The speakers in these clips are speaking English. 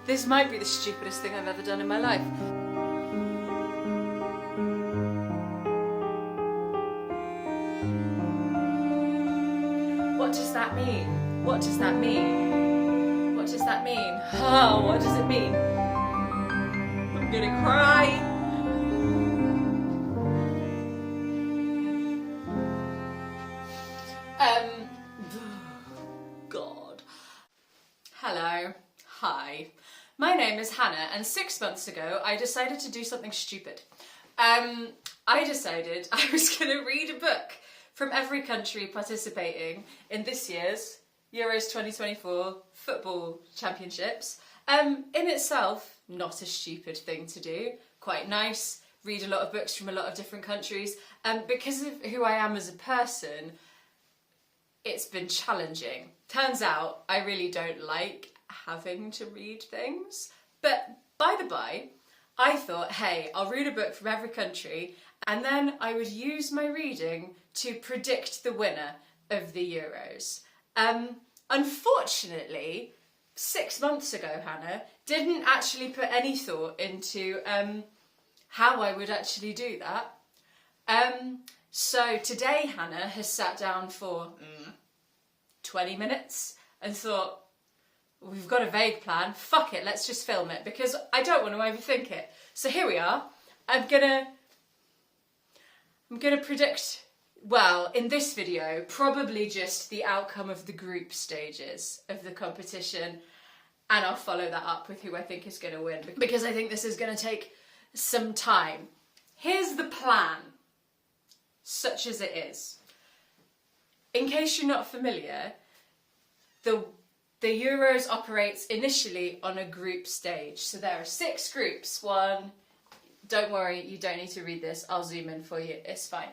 This might be the stupidest thing I've ever done in my life. What does that mean? What does that mean? What does that mean? Oh, what does it mean? I'm gonna cry. God. Hello. Hi. My name is Hannah, and 6 months ago I decided to do something stupid. I decided I was gonna read a book from every country participating in this year's Euros 2024 football championships. In itself, not a stupid thing to do. Quite nice. Read a lot of books from a lot of different countries. Because of who I am as a person, it's been challenging. Turns out I really don't like having to read things. But by the by, I thought, hey, I'll read a book from every country and then I would use my reading to predict the winner of the Euros. Unfortunately, 6 months ago, Hannah didn't actually put any thought into how I would actually do that. So today, Hannah has sat down for 20 minutes and thought, we've got a vague plan, fuck it, let's just film it, because I don't want to overthink it. So here we are. I'm gonna predict, well, in this video, probably just the outcome of the group stages of the competition, and I'll follow that up with who I think is going to win, because I think this is going to take some time. Here's the plan, such as it is. In case you're not familiar, the Euros operates initially on a group stage. So there are 6 groups. Don't worry, you don't need to read this. I'll zoom in for you, it's fine.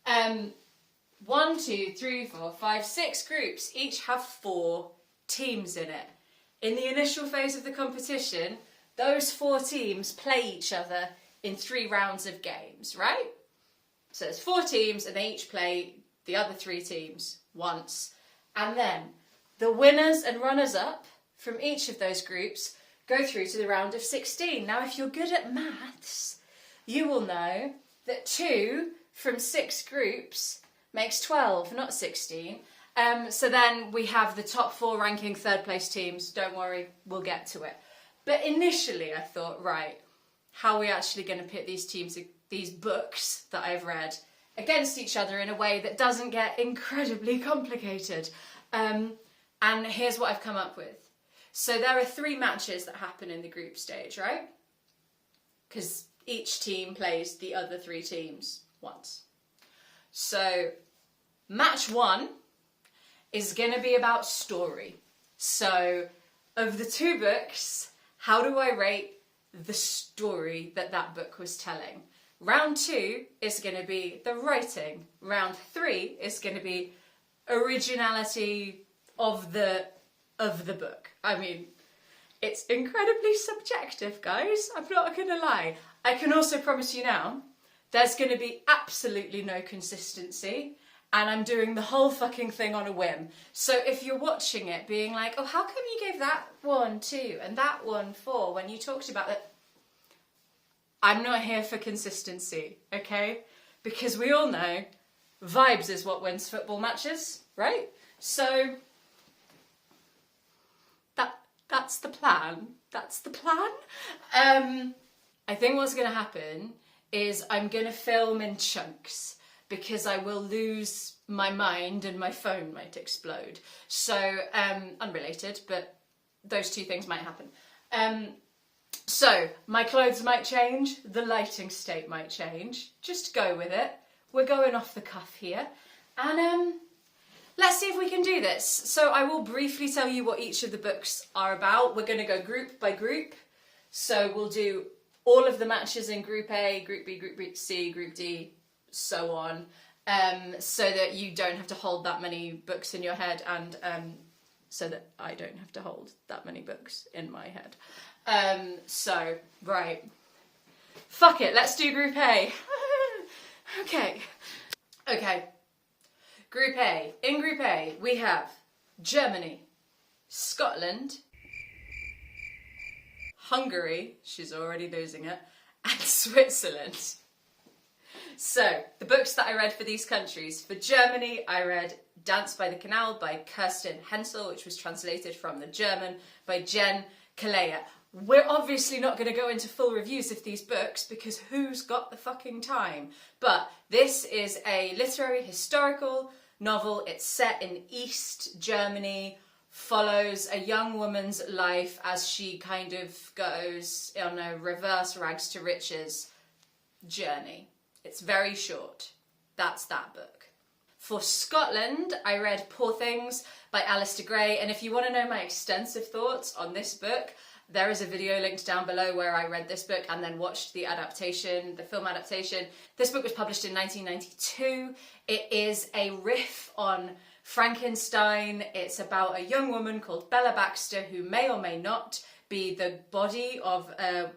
1, 2, 3, 4, 5, 6 groups, each have 4 teams in it. In the initial phase of the competition, those 4 teams play each other in 3 rounds of games, right? So there's 4 teams and they each play the other 3 teams once. And then the winners and runners-up from each of those groups go through to the round of 16. Now, if you're good at maths, you will know that 2 from 6 groups makes 12, not 16. So then we have the top 4 ranking 3rd place teams. Don't worry, we'll get to it. But initially I thought, right, how are we actually going to pit these teams, these books that I've read, against each other in a way that doesn't get incredibly complicated? And here's what I've come up with. So there are 3 matches that happen in the group stage, right? Because each team plays the other 3 teams once. So match 1 is going to be about story. So of the 2 books, how do I rate the story that that book was telling? Round 2 is going to be the writing. Round 3 is going to be originality of the book. I mean, it's incredibly subjective, guys. I'm not gonna lie. I can also promise you now, there's gonna be absolutely no consistency, and I'm doing the whole fucking thing on a whim. So if you're watching it being like, oh, how come you gave that one 2 and that one 4 when you talked about that? I'm not here for consistency, okay? Because we all know vibes is what wins football matches, right? So that's the plan. That's the plan. I think what's going to happen is I'm going to film in chunks because I will lose my mind and my phone might explode. So, unrelated, but those 2 things might happen. So, my clothes might change, the lighting state might change. Just go with it. We're going off the cuff here. And let's see if we can do this. So I will briefly tell you what each of the books are about. We're going to go group by group. So we'll do all of the matches in Group A, Group B, Group C, Group D, so on. So that you don't have to hold that many books in your head, and so that I don't have to hold that many books in my head. So, right. Fuck it, let's do Group A. Okay. Group A. In Group A, we have Germany, Scotland, Hungary, she's already losing it, and Switzerland. So, the books that I read for these countries. For Germany, I read Dance by the Canal by Kirsten Hensel, which was translated from the German by Jen Kalea. We're obviously not going to go into full reviews of these books because who's got the fucking time? But this is a literary historical novel. It's set in East Germany, follows a young woman's life as she kind of goes on a reverse rags to riches journey. It's very short. That's that book. For Scotland, I read Poor Things by Alistair Gray, and if you want to know my extensive thoughts on this book, there is a video linked down below where I read this book and then watched the adaptation, the film adaptation. This book was published in 1992. It is a riff on Frankenstein. It's about a young woman called Bella Baxter who may or may not be the body of a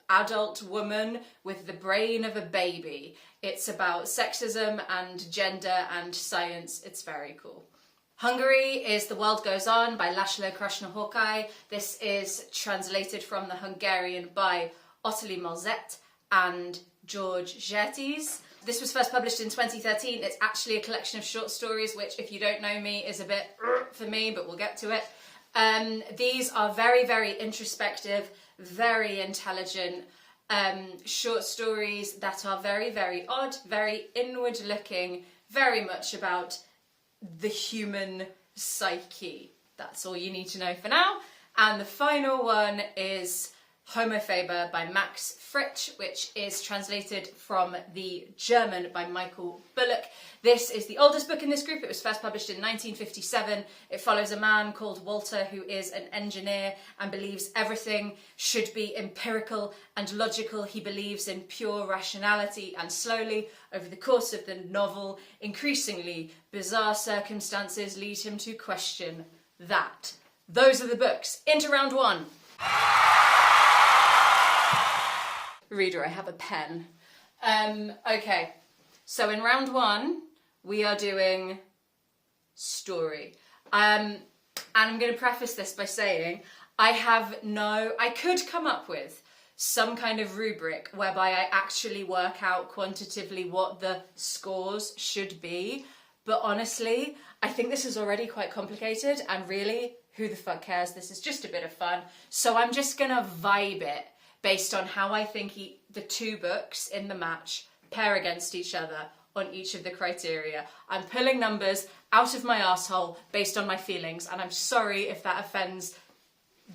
adult woman with the brain of a baby. It's about sexism and gender and science. It's very cool. Hungary is The World Goes On by László Krasznahorkai. This is translated from the Hungarian by Ottilie Malzett and George Zsertis. This was first published in 2013. It's actually a collection of short stories, which, if you don't know me, is a bit for me, but we'll get to it. These are very, very introspective, very intelligent short stories that are very, very odd, very inward looking, very much about the human psyche. That's all you need to know for now. And the final one is Homo Faber by Max Frisch, which is translated from the German by Michael Bullock. This is the oldest book in this group. It was first published in 1957. It follows a man called Walter who is an engineer and believes everything should be empirical and logical. He believes in pure rationality, and slowly, over the course of the novel, increasingly bizarre circumstances lead him to question that. Those are the books. Into round one. Reader, I have a pen. Okay, so in round one, we are doing story. And I'm going to preface this by saying I could come up with some kind of rubric whereby I actually work out quantitatively what the scores should be. But honestly, I think this is already quite complicated, and really, who the fuck cares? This is just a bit of fun. So I'm just going to vibe it based on how I think the two books in the match pair against each other on each of the criteria. I'm pulling numbers out of my arsehole based on my feelings, and I'm sorry if that offends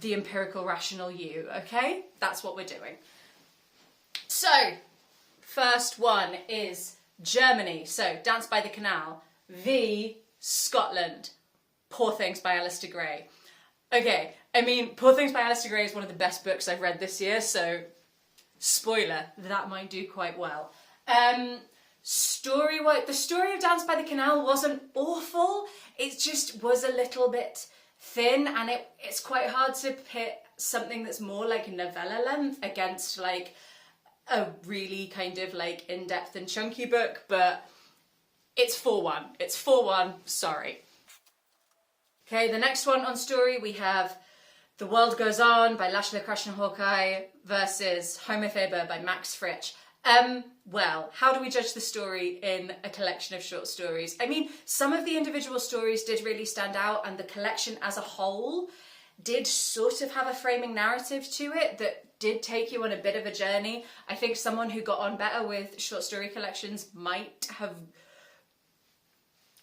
the empirical rational you, okay? That's what we're doing. So, first one is Germany. So, Dance by the Canal v Scotland. Poor Things by Alistair Gray. Okay, I mean, Poor Things by Alistair Gray is one of the best books I've read this year, so spoiler, that might do quite well. Story-wise, the story of Dance by the Canal wasn't awful, it just was a little bit thin, and it's quite hard to pit something that's more like a novella length against like a really kind of like in-depth and chunky book, but it's 4-1. It's 4-1, sorry. Okay, the next one on story, we have The World Goes On by László Krasznahorkai versus Homo Faber by Max Frisch. Well, how do we judge the story in a collection of short stories? I mean, some of the individual stories did really stand out, and the collection as a whole did sort of have a framing narrative to it that did take you on a bit of a journey. I think someone who got on better with short story collections might have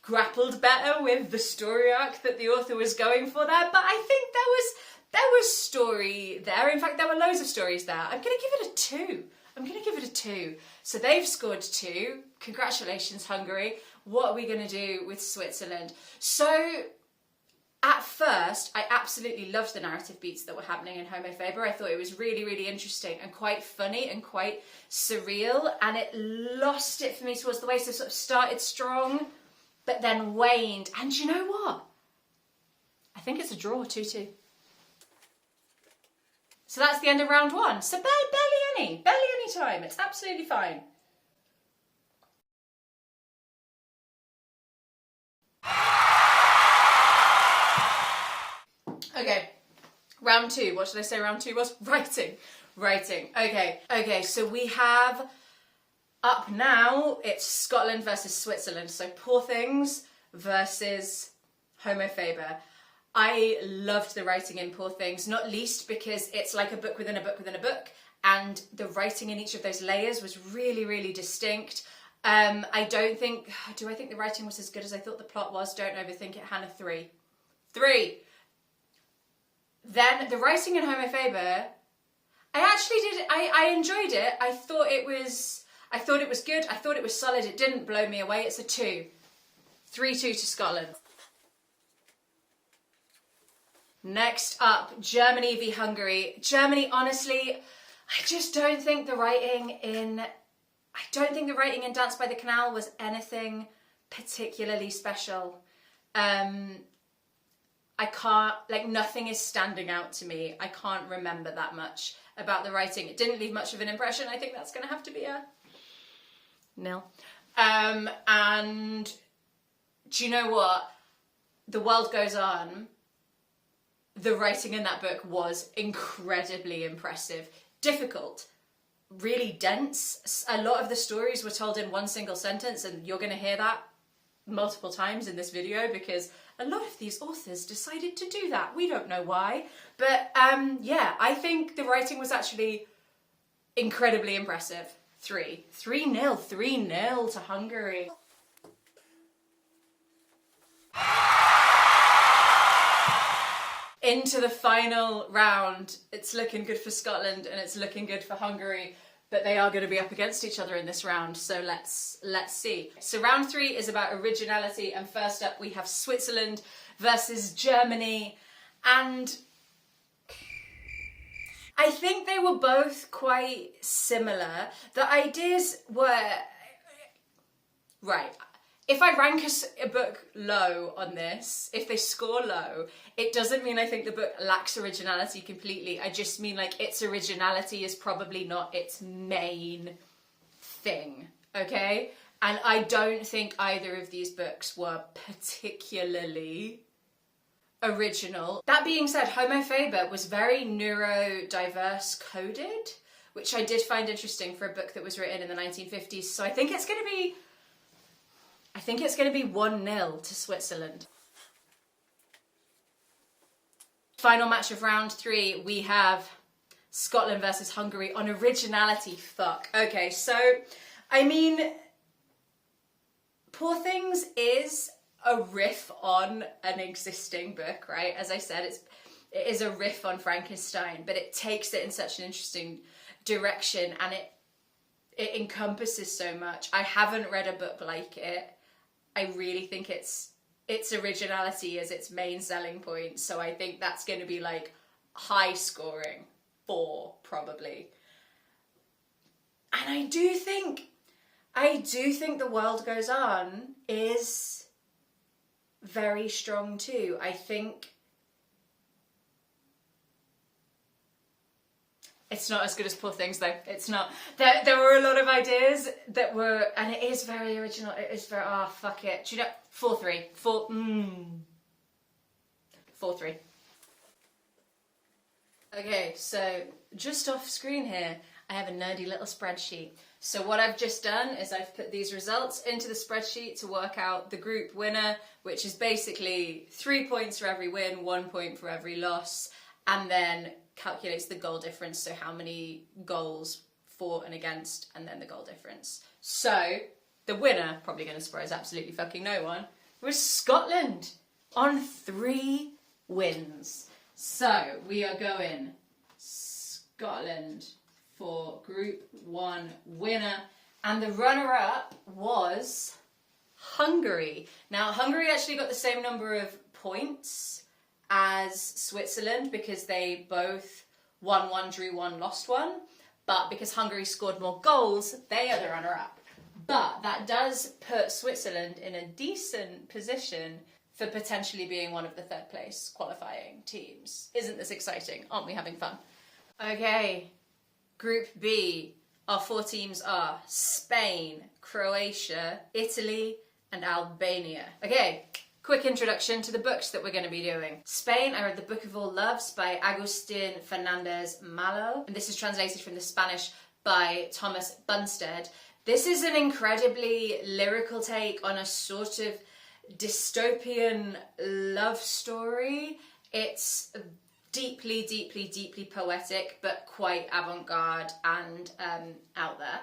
grappled better with the story arc that the author was going for there, but I think there was story there. In fact, there were loads of stories there. I'm going to give it a 2. I'm going to give it a 2. So they've scored 2. Congratulations, Hungary. What are we going to do with Switzerland? So at first, I absolutely loved the narrative beats that were happening in Homo Faber. I thought it was really, really interesting and quite funny and quite surreal, and it lost it for me towards the way, so sort of started strong, but then waned. And you know what? I think it's a draw, 2-2. So that's the end of round 1. So barely any time. It's absolutely fine. Okay, round round 2. What should I say round 2 was? Writing. Okay, so we have up now, it's Scotland versus Switzerland. So Poor Things versus Homo Faber. I loved the writing in Poor Things, not least because it's like a book within a book within a book, and the writing in each of those layers was really, really distinct. Do I think the writing was as good as I thought the plot was? Don't overthink it, Hannah. 3. Then the writing in Homo Faber, I enjoyed it. I thought it was good. I thought it was solid. It didn't blow me away. It's a 2. 3-2 to Scotland. Next up, Germany v Hungary. Germany, honestly, I just don't think the writing in Dance by the Canal was anything particularly special. Nothing is standing out to me. I can't remember that much about the writing. It didn't leave much of an impression. I think that's going to have to be a nil. And do you know what? The World Goes On. The writing in that book was incredibly impressive. Difficult. Really dense. A lot of the stories were told in one single sentence, and you're going to hear that multiple times in this video because a lot of these authors decided to do that. We don't know why. But yeah, I think the writing was actually incredibly impressive. 3-0 to Hungary. Into the final round. It's looking good for Scotland and it's looking good for Hungary, but they are going to be up against each other in this round, so let's see. So round 3 is about originality, and first up we have Switzerland versus Germany, and I think they were both quite similar. The ideas were... Right. If I rank a book low on this, if they score low, it doesn't mean I think the book lacks originality completely. I just mean like its originality is probably not its main thing, okay? And I don't think either of these books were particularly original. That being said, Homo Faber was very neurodiverse coded, which I did find interesting for a book that was written in the 1950s. So I think it's going to be 1-0 to Switzerland. Final match of round 3, we have Scotland versus Hungary on originality. Fuck. Okay, so, I mean, Poor Things is a riff on an existing book, right? As I said, it is a riff on Frankenstein, but it takes it in such an interesting direction, and it encompasses so much. I haven't read a book like it. I really think its originality is its main selling point, so I think that's going to be like high scoring, 4 probably. And I do think The World Goes On is very strong too. I think it's not as good as Poor Things though. It's not. There were a lot of ideas that were, and it is very original. It is very, oh fuck it. Do you know, 4-3. 4-3. Okay, so just off screen here, I have a nerdy little spreadsheet. So what I've just done is I've put these results into the spreadsheet to work out the group winner, which is basically 3 points for every win, 1 point for every loss, and then calculates the goal difference, so how many goals for and against, and then the goal difference. So the winner, probably going to surprise absolutely fucking no one, was Scotland on 3 wins. So we are going Scotland for Group 1 winner, and the runner-up was Hungary. Now Hungary actually got the same number of points as Switzerland because they both won 1, drew 1, lost 1, but because Hungary scored more goals, they are the runner-up. But that does put Switzerland in a decent position for potentially being one of the 3rd place qualifying teams. Isn't this exciting? Aren't we having fun? Okay, Group B, our 4 teams are Spain, Croatia, Italy, and Albania. Okay, Quick introduction to the books that we're going to be doing. Spain, I read The Book of All Loves by Agustín Fernández Malo, and this is translated from the Spanish by Thomas Bunstead. This is an incredibly lyrical take on a sort of dystopian love story. It's deeply, deeply, deeply poetic, but quite avant-garde and out there.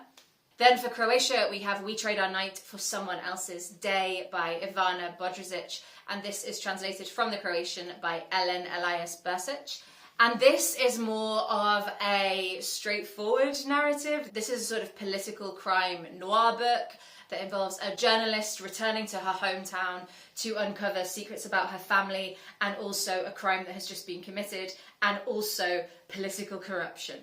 Then for Croatia, we have We Trade Our Night for Someone Else's Day by Ivana Bodrožić, and this is translated from the Croatian by Elias-Bursać. And this is more of a straightforward narrative. This is a sort of political crime noir book that involves a journalist returning to her hometown to uncover secrets about her family and also a crime that has just been committed and also political corruption.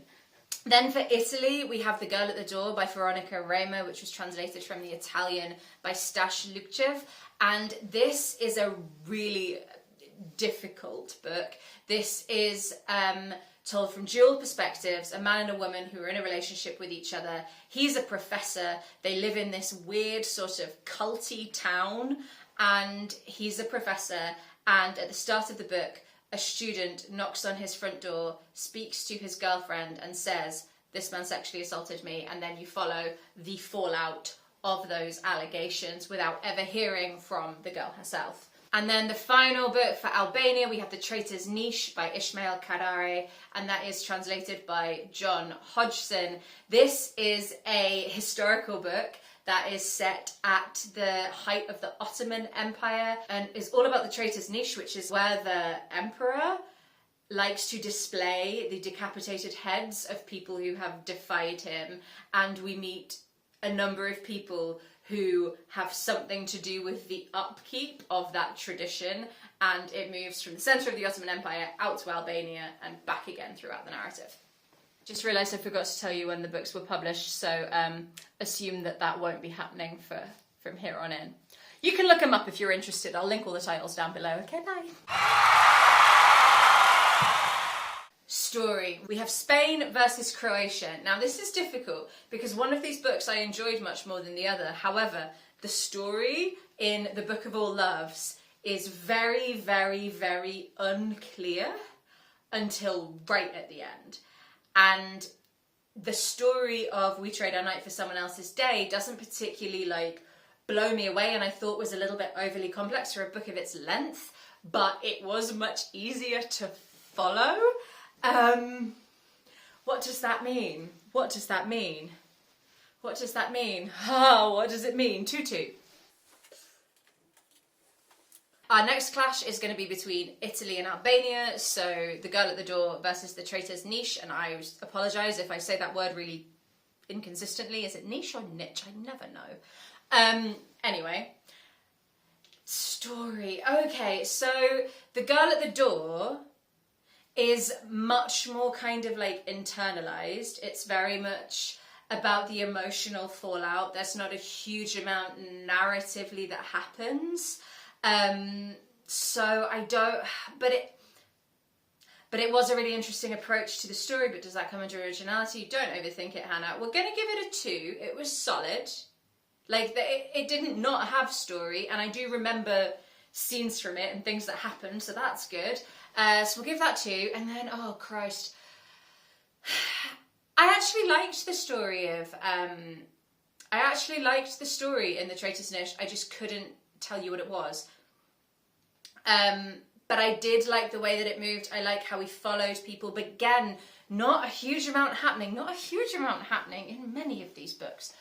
Then for Italy, we have The Girl at the Door by Veronica Ramo, which was translated from the Italian by Stash Lukchev. And this is a really difficult book. This is told from dual perspectives, a man and a woman who are in a relationship with each other. He's a professor. They live in this weird sort of culty town, and he's a professor. And at the start of the book, a student knocks on his front door, speaks to his girlfriend and says, "This man sexually assaulted me," and then you follow the fallout of those allegations without ever hearing from the girl herself. And then the final book for Albania, we have The Traitor's Niche by Ismael Kadare, and that is translated by John Hodgson. This is a historical book that is set at the height of the Ottoman Empire and is all about the Traitor's Niche, which is where the emperor likes to display the decapitated heads of people who have defied him, and we meet a number of people who have something to do with the upkeep of that tradition, and it moves from the centre of the Ottoman Empire out to Albania and back again throughout the narrative. Just realised I forgot to tell you when the books were published, so assume that won't be happening from here on in. You can look them up if you're interested. I'll link all the titles down below. Okay, bye. Story. We have Spain versus Croatia. Now this is difficult because one of these books I enjoyed much more than the other. However, the story in The Book of All Loves is very, very, very unclear until right at the end. And the story of We Trade Our Night for Someone Else's Day doesn't particularly blow me away, and I thought was a little bit overly complex for a book of its length, but it was much easier to follow. What does that mean? What does that mean? What does that mean? Oh, what does it mean? Tutu. Our next clash is going to be between Italy and Albania, so The Girl at the Door versus The Traitor's Niche, and I apologise if I say that word really inconsistently. Is it niche or niche? I never know. Anyway. Story. Okay, so The Girl at the Door is much more kind of internalised. It's very much about the emotional fallout. There's not a huge amount narratively that happens. So I don't, but it was a really interesting approach to the story, but does that come under originality? Don't overthink it, Hannah. We're going to give it a 2. It was solid. It didn't not have story, and I do remember scenes from it and things that happened, so that's good. So we'll give that 2, and then, oh Christ, I actually liked the story in The Traitor's Niche. I just couldn't tell you what it was. But I did like the way that it moved. I like how we followed people, but again, not a huge amount happening in many of these books.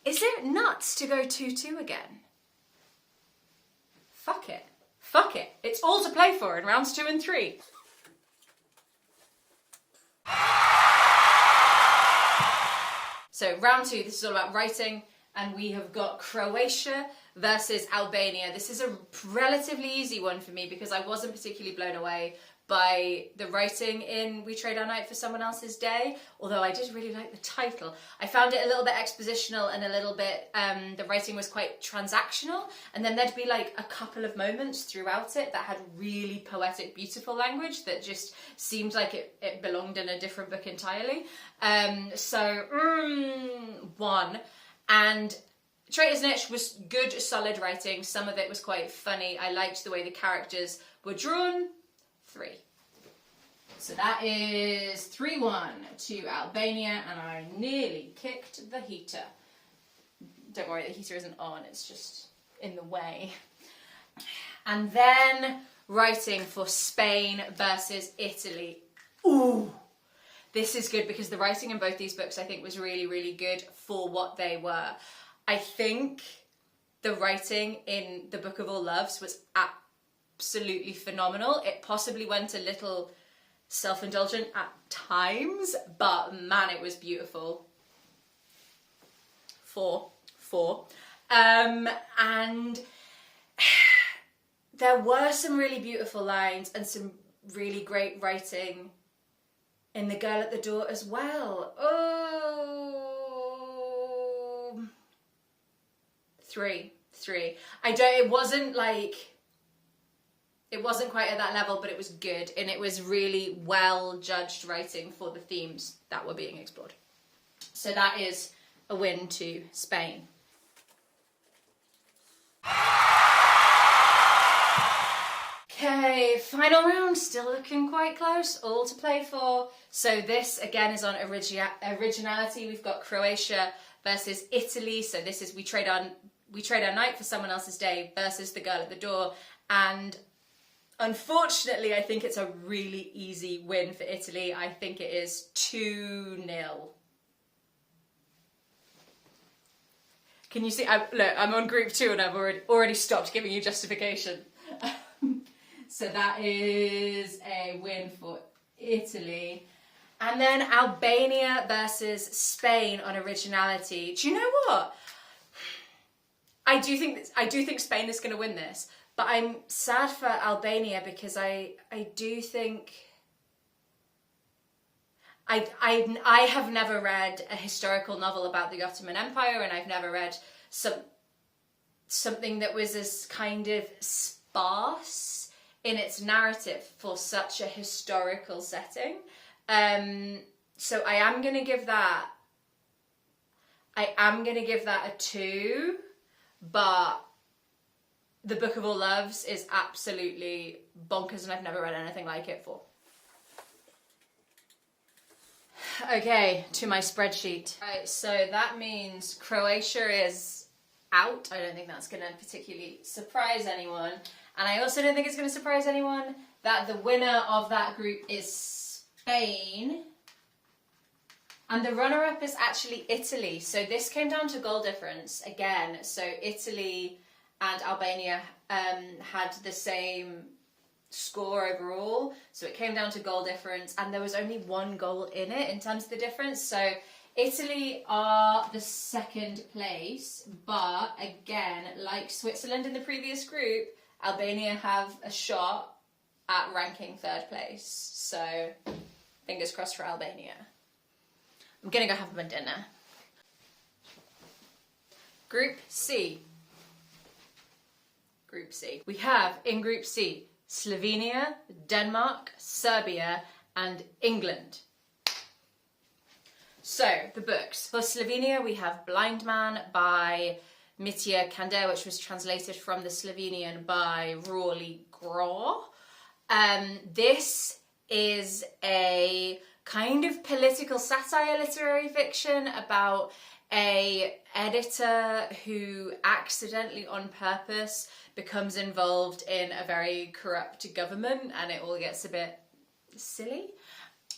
Is it nuts to go 2-2 again? Fuck it. It's all to play for in rounds 2 and 3. So round 2, this is all about writing, and we have got Croatia versus Albania. This is a relatively easy one for me because I wasn't particularly blown away by the writing in We Trade Our Night for Someone Else's Day, although I did really like the title. I found it a little bit expositional and a little bit, the writing was quite transactional, and then there'd be a couple of moments throughout it that had really poetic, beautiful language that just seemed like it belonged in a different book entirely. So, 1. And Traitor's Niche was good, solid writing. Some of it was quite funny. I liked the way the characters were drawn. 3. So that is 3-1 to Albania, and I nearly kicked the heater. Don't worry, the heater isn't on, it's just in the way. And then writing for Spain versus Italy. Ooh! This is good because the writing in both these books I think was really, really good for what they were. I think the writing in The Book of All Loves was absolutely phenomenal. It possibly went a little self-indulgent at times, but man, it was beautiful. 4. And there were some really beautiful lines and some really great writing in The Girl at the Door as well. Oh, 3. It wasn't quite at that level, but it was good, and it was really well judged writing for the themes that were being explored. So that is a win to Spain. Okay, final round, still looking quite close, all to play for. So this again is on originality. We've got Croatia versus Italy. So this is we trade our night for someone else's day versus The Girl at the Door. And unfortunately, I think it's a really easy win for Italy. I think it is 2-0. Can you see? Look, I'm on group 2 and I've already stopped giving you justification. So that is a win for Italy. And then Albania versus Spain on originality. Do you know what? I do think Spain is going to win this, but I'm sad for Albania because I do think I have never read a historical novel about the Ottoman Empire, and I've never read something that was as kind of sparse in its narrative for such a historical setting. So I am going to give that a 2, but The Book of All Loves is absolutely bonkers and I've never read anything like it for. Okay, to my spreadsheet. Right, so that means Croatia is out. I don't think that's going to particularly surprise anyone. And I also don't think it's going to surprise anyone that the winner of that group is Spain. And the runner-up is actually Italy. So this came down to goal difference again. So Italy and Albania had the same score overall. So it came down to goal difference. And there was only 1 goal in it in terms of the difference. So Italy are the 2nd place. But again, like Switzerland in the previous group, Albania have a shot at ranking 3rd place. So fingers crossed for Albania. I'm gonna go have my dinner. Group C. Group C. We have in Group C, Slovenia, Denmark, Serbia, and England. So, the books. For Slovenia, we have Blind Man by Mitja Kadare, which was translated from the Slovenian by Rawley Graw. This is a kind of political satire literary fiction about a editor who accidentally on purpose becomes involved in a very corrupt government and it all gets a bit silly.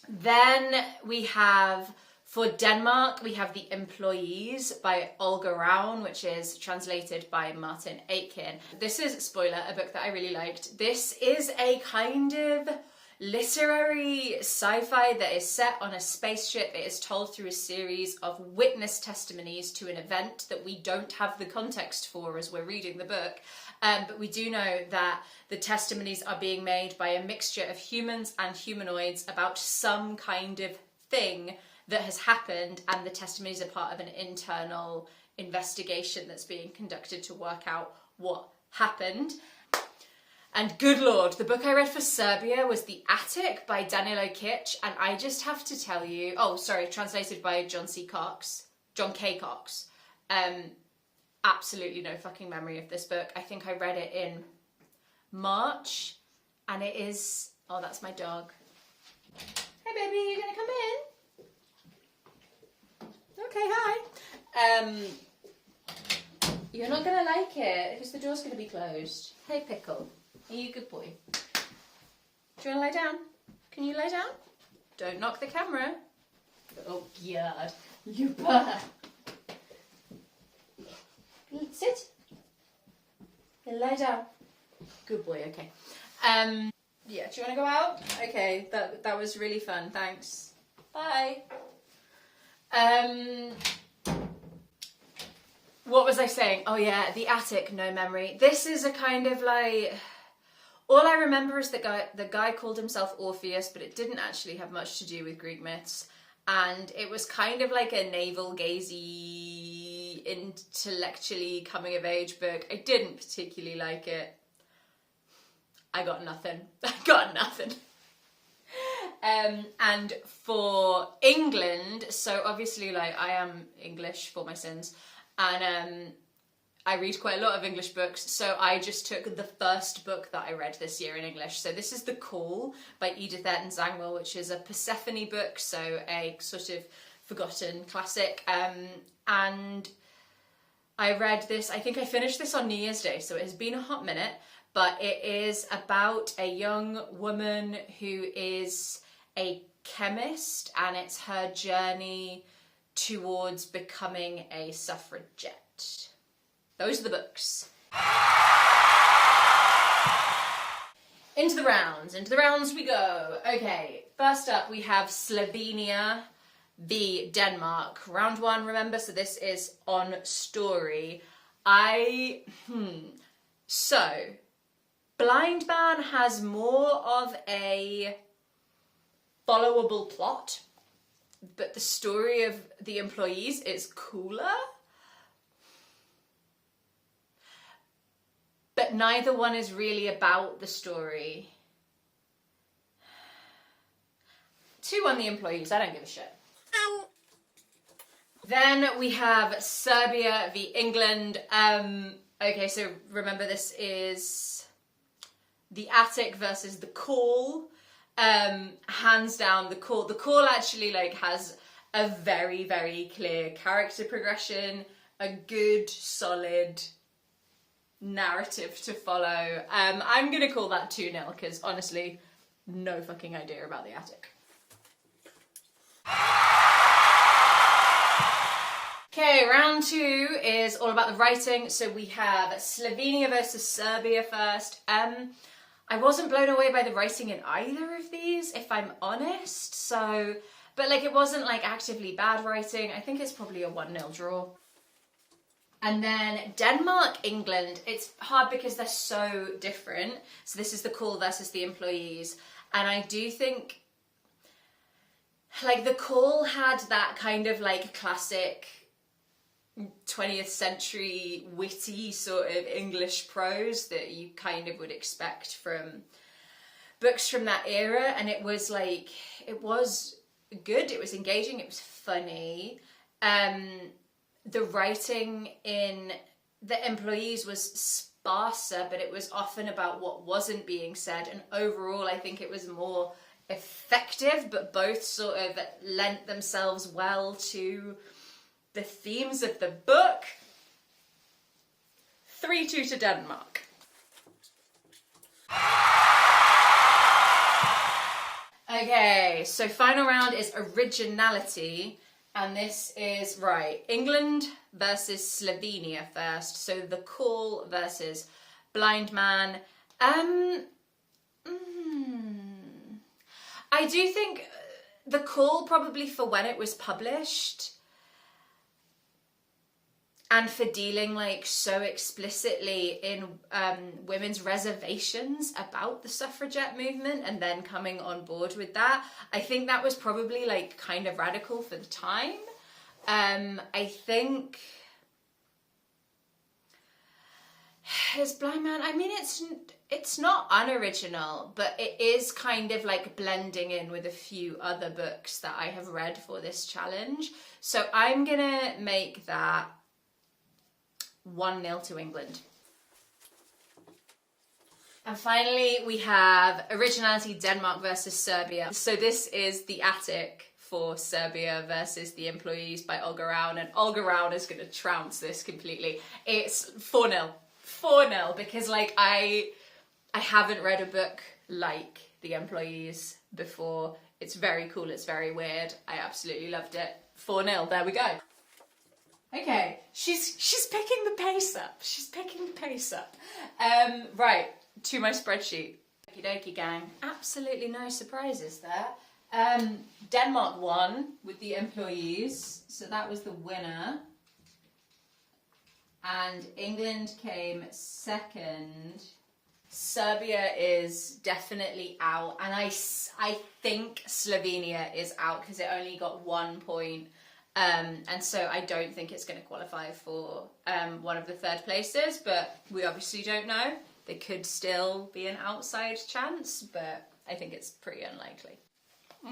Then we have, for Denmark, we have The Employees by Olga Ravn, which is translated by Martin Aitken. This is, spoiler, a book that I really liked. This is a kind of literary sci-fi that is set on a spaceship. It is told through a series of witness testimonies to an event that we don't have the context for as we're reading the book. But we do know that the testimonies are being made by a mixture of humans and humanoids about some kind of thing that has happened, and the testimonies are part of an internal investigation that's being conducted to work out what happened. And good lord, the book I read for Serbia was The Attic by Danilo Kic, and I just have to tell you, translated by John K. Cox. absolutely no fucking memory of this book. I think I read it in March, and it is... Oh, that's my dog. Hey, baby, you gonna come in? Okay, hi. You're not gonna like it because the door's gonna be closed. Hey, Pickle, are you a good boy? Do you wanna lie down? Can you lie down? Don't knock the camera. Oh, God. You better. Sit. Then lie down. Good boy, okay. Yeah, do you want to go out? Okay, that was really fun, thanks. Bye. What was I saying? Oh yeah, the attic, no memory. This is a kind of like... All I remember is the guy called himself Orpheus, but it didn't actually have much to do with Greek myths. And it was kind of like a navel-gazy, intellectually coming-of-age book. I didn't particularly like it. I got nothing. I got nothing. And for England, so obviously, like, I am English for my sins, and I read quite a lot of English books, so I just took the first book that I read this year in English. So this is The Call by Edith and Zangwill, which is a Persephone book, so a sort of forgotten classic. And I read this, I think I finished this on New Year's Day, so it has been a hot minute, but it is about a young woman who is a chemist, and it's her journey towards becoming a suffragette. Those are the books. Into the rounds we go. Okay, first up we have Slovenia v Denmark. Round one, remember, so this is on story. So, Blind Man has more of a followable plot, but the story of the employees is cooler. But neither one is really about the story. 2 on the employees, I don't give a shit. Then we have Serbia v England. Okay, so remember this is The Attic versus The Call. Hands down, The Call. The Call actually like has a very, very clear character progression, a good, solid narrative to follow. I'm gonna call that 2-0 because honestly, no fucking idea about The Attic. Okay, round 2 is all about the writing. So we have Slovenia versus Serbia first. I wasn't blown away by the writing in either of these, if I'm honest. So, but like it wasn't like actively bad writing. I think it's probably a 1-0 draw. And then Denmark, England, it's hard because they're so different. So this is The Call versus the employees. And I do think, like, The Call had that kind of, like, classic 20th century witty sort of English prose that you kind of would expect from books from that era. And it was, like, it was good, it was engaging, it was funny. The writing in the employees was sparser, but it was often about what wasn't being said. And overall, I think it was more effective, but both sort of lent themselves well to the themes of the book. 3-2 to Denmark. Okay, so final round is originality. And this is, right, England versus Slovenia first. So The Call versus Blind Man. I do think The Call, probably for when it was published and for dealing like so explicitly in women's reservations about the suffragette movement and then coming on board with that, I think that was probably like kind of radical for the time. I think his Blind Man, I mean, it's not unoriginal, but it is kind of like blending in with a few other books that I have read for this challenge. So I'm gonna make that 1-0 to England. And finally, we have Originality Denmark versus Serbia. So this is the attic for Serbia versus the Employees by Olga Ravn, and Olga Ravn is going to trounce this completely. It's 4-0. 4-0, because like I haven't read a book like The Employees before. It's very cool, it's very weird. I absolutely loved it. 4-0, there we go. Okay, she's picking the pace up. She's picking the pace up. Right, to my spreadsheet. Okie dokie, gang. Absolutely no surprises there. Denmark won with The Employees, so that was the winner. And England came second. Serbia is definitely out, and I think Slovenia is out because it only got 1 point. And so I don't think it's going to qualify for one of the third places, but we obviously don't know. There could still be an outside chance, but I think it's pretty unlikely.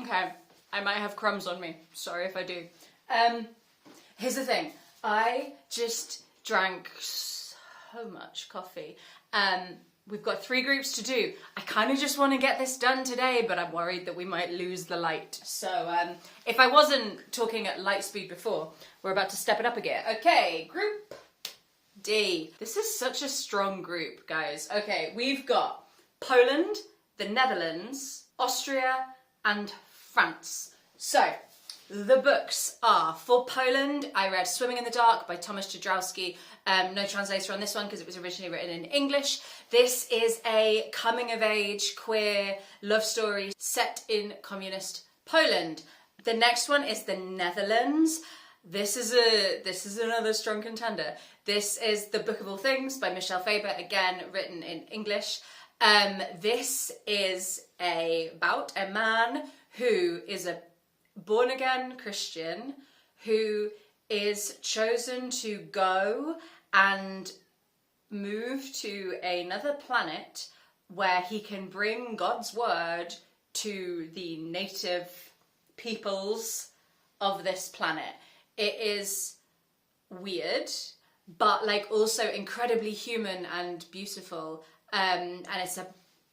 Okay, I might have crumbs on me. Sorry if I do. Here's the thing. I just drank so much coffee. We've got 3 groups to do. I kind of just want to get this done today, but I'm worried that we might lose the light. So if I wasn't talking at light speed before, we're about to step it up again. Okay, group D. This is such a strong group, guys. Okay, we've got Poland, the Netherlands, Austria, and France. So, the books are, for Poland, I read Swimming in the Dark by Tomasz Jadrowski. No translator on this one because it was originally written in English. This is a coming-of-age queer love story set in communist Poland. The next one is the Netherlands. This is another strong contender. This is The Book of All Things by Michelle Faber, again written in English. This is about a man who is a born-again Christian who is chosen to go and move to another planet where he can bring God's word to the native peoples of this planet. It is weird, but like also incredibly human and beautiful, and it's a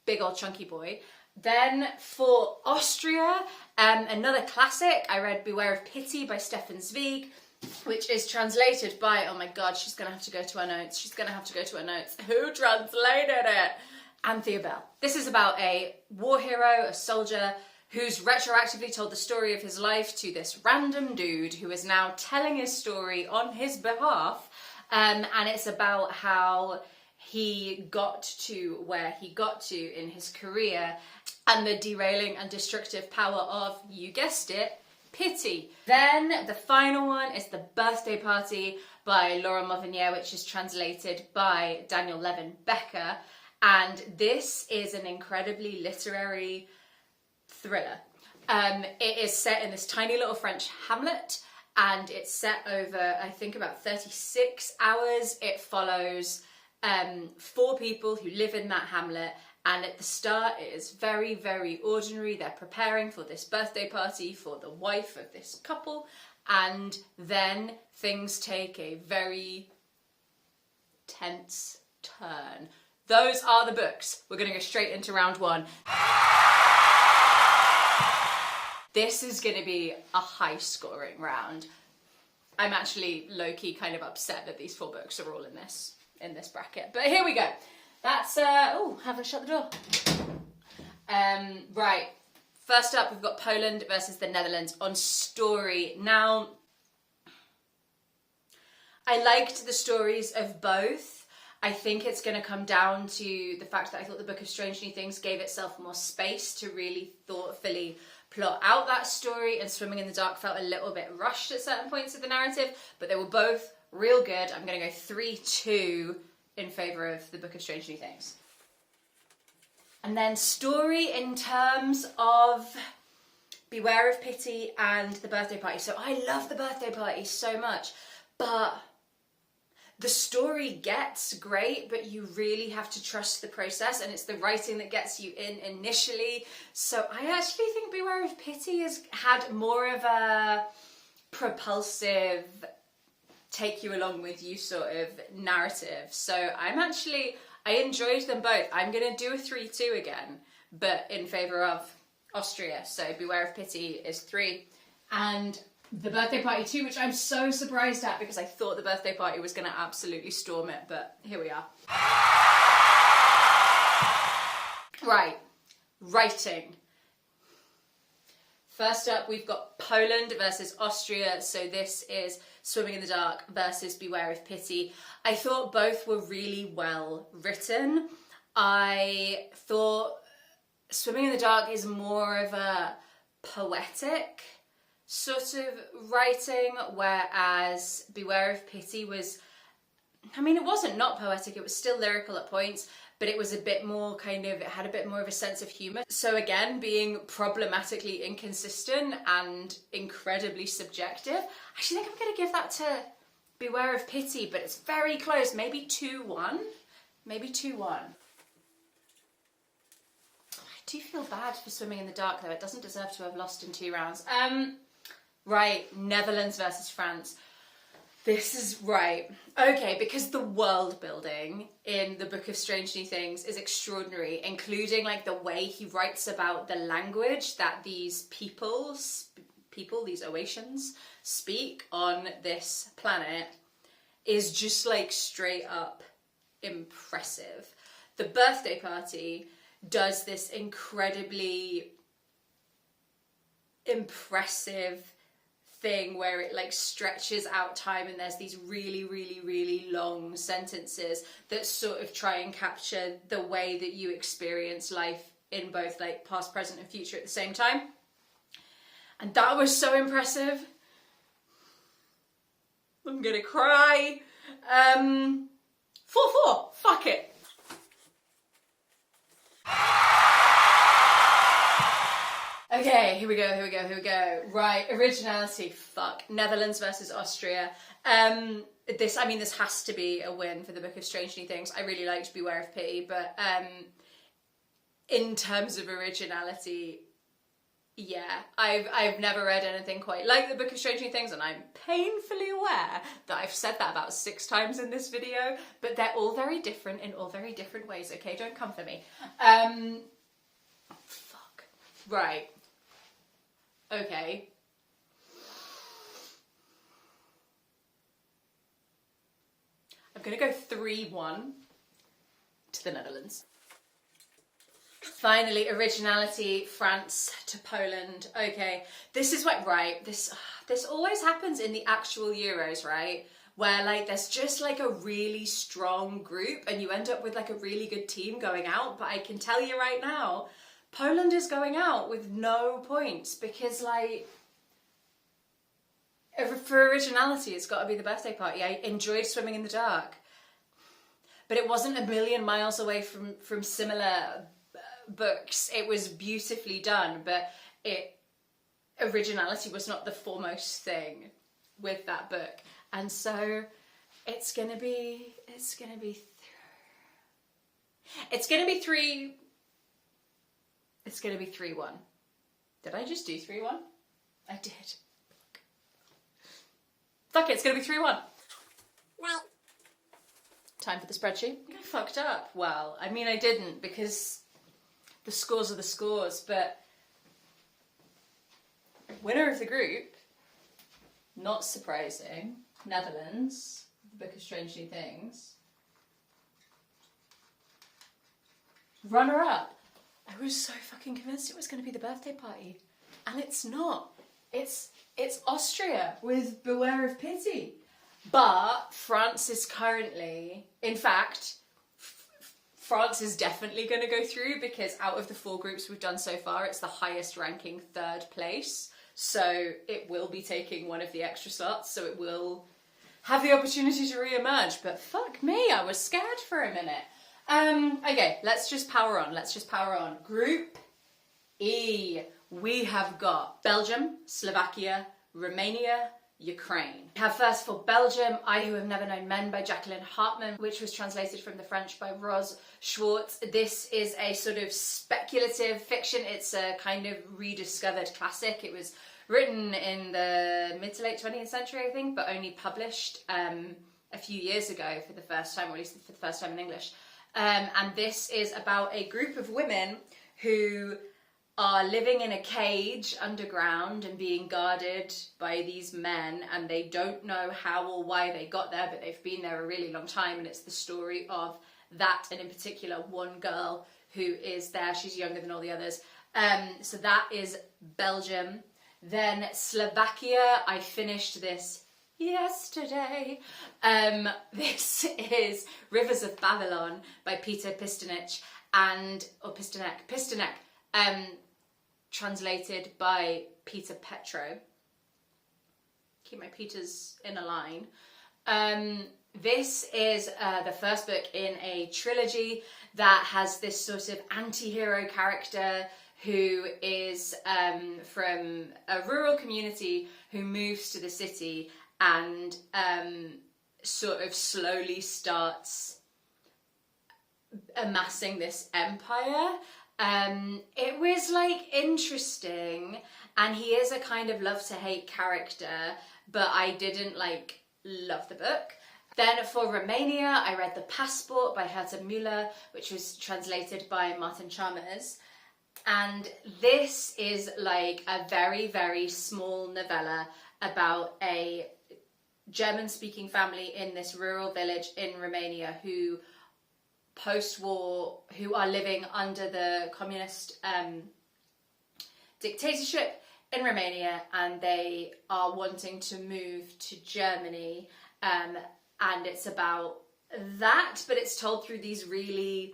big old chunky boy. Then for Austria, another classic, I read Beware of Pity by Stefan Zweig, which is translated by, oh my god, she's going to have to go to her notes. She's going to have to go to her notes. Who translated it? Anthea Bell. This is about a war hero, a soldier, who's retroactively told the story of his life to this random dude who is now telling his story on his behalf. And it's about how he got to where he got to in his career and the derailing and destructive power of, you guessed it, pity. Then the final one is The Birthday Party by Laura Mauvenier, which is translated by Daniel Levin Becker. And this is an incredibly literary thriller. It is set in this tiny little French hamlet, and it's set over, I think, about 36 hours. It follows 4 people who live in that hamlet, and at the start it is very, very ordinary. They're preparing for this birthday party for the wife of this couple, and then things take a very tense turn. Those are the books. We're going to go straight into round 1. This is going to be a high-scoring round. I'm actually low-key kind of upset that these 4 books are all in this bracket. But here we go. That's, oh, haven't shut the door. Right. First up, we've got Poland versus the Netherlands on story. Now, I liked the stories of both. I think it's going to come down to the fact that I thought the Book of Strange New Things gave itself more space to really thoughtfully plot out that story, and Swimming in the Dark felt a little bit rushed at certain points of the narrative, but they were both real good. I'm going to go 3-2 in favour of the Book of Strange New Things. And then story in terms of Beware of Pity and The Birthday Party. So I love The Birthday Party so much, but the story gets great, but you really have to trust the process, and it's the writing that gets you in initially. So I actually think Beware of Pity has had more of a propulsive take you along with you sort of narrative. So I enjoyed them both. I'm going to do a 3-2 again, but in favour of Austria. So Beware of Pity is 3. And the Birthday Party 2, which I'm so surprised at because I thought the Birthday Party was going to absolutely storm it, but here we are. Right, writing. First up, we've got Poland versus Austria. So this is Swimming in the Dark versus Beware of Pity. I thought both were really well written. I thought Swimming in the Dark is more of a poetic sort of writing, whereas Beware of Pity was, I mean, it wasn't not poetic, it was still lyrical at points, but it was a bit more kind of, it had a bit more of a sense of humour. So again, being problematically inconsistent and incredibly subjective, I actually think I'm going to give that to Beware of Pity, but it's very close, maybe 2-1, maybe 2-1. I do feel bad for Swimming in the Dark though, it doesn't deserve to have lost in 2 rounds. Right, Netherlands versus France. This is right. Okay, because the world building in the Book of Strange New Things is extraordinary, including like the way he writes about the language that these people, these Oatians, speak on this planet is just like straight up impressive. The Birthday Party does this incredibly impressive thing where it like stretches out time and there's these really, really, really long sentences that sort of try and capture the way that you experience life in both like past, present and future at the same time. And that was so impressive. I'm gonna cry. 4-4, fuck it. Okay, here we go. Right, originality, fuck. Netherlands versus Austria. This has to be a win for the Book of Strange New Things. I really liked Beware of Pity, but in terms of originality, yeah, I've never read anything quite like the Book of Strange New Things, and I'm painfully aware that I've said that about 6 times in this video, but they're all very different in all very different ways, okay? Don't come for me. Fuck. Right. Okay. I'm gonna go 3-1 to the Netherlands. Finally, originality, France to Poland. Okay, this is what, right, this always happens in the actual Euros, right? Where like there's just like a really strong group and you end up with like a really good team going out, but I can tell you right now, Poland is going out with no points because like, for originality, it's got to be the Birthday Party. I enjoyed Swimming in the Dark, but it wasn't a million miles away from similar books. It was beautifully done, but originality was not the foremost thing with that book, and so it's gonna be 3-1. Did I just do 3-1? I did. Fuck it, it's gonna be 3-1. Right. Time for the spreadsheet. I fucked up. Well, I mean I didn't because the scores are the scores, but winner of the group, not surprising, Netherlands, the Book of Strange New Things. Runner up. I was so fucking convinced it was going to be the Birthday Party, and it's not. It's Austria with Beware of Pity. But France is currently, in fact, France is definitely going to go through because out of the 4 groups we've done so far, it's the highest ranking 3rd place. So it will be taking one of the extra slots, so it will have the opportunity to re-emerge. But fuck me, I was scared for a minute. Okay, let's just power on. Group E. We have got Belgium, Slovakia, Romania, Ukraine. We have first for Belgium, I Who Have Never Known Men by Jacqueline Harpman, which was translated from the French by Schwartz. This is a sort of speculative fiction. It's a kind of rediscovered classic. It was written in the mid to late 20th century, I think, but only published a few years ago for the first time, or at least for the first time in English. And this is about a group of women who are living in a cage underground and being guarded by these men, and they don't know how or why they got there, but they've been there a really long time, and it's the story of that, and in particular one girl who is there. She's younger than all the others. So that is Belgium. Then Slovakia, I finished this yesterday. This is Rivers of Babylon by Peter Pistenek, translated by Peter Petro. Keep my Peters in a line. This is the first book in a trilogy that has this sort of anti-hero character who is from a rural community who moves to the city and sort of slowly starts amassing this empire. It was like interesting, and he is a kind of love to hate character, but I didn't like love the book. Then for Romania, I read The Passport by Herta Müller, which was translated by Martin Chalmers. And this is like a very, very small novella about a German-speaking family in this rural village in Romania who post-war, who are living under the communist dictatorship in Romania, and they are wanting to move to Germany, and it's about that, but it's told through these really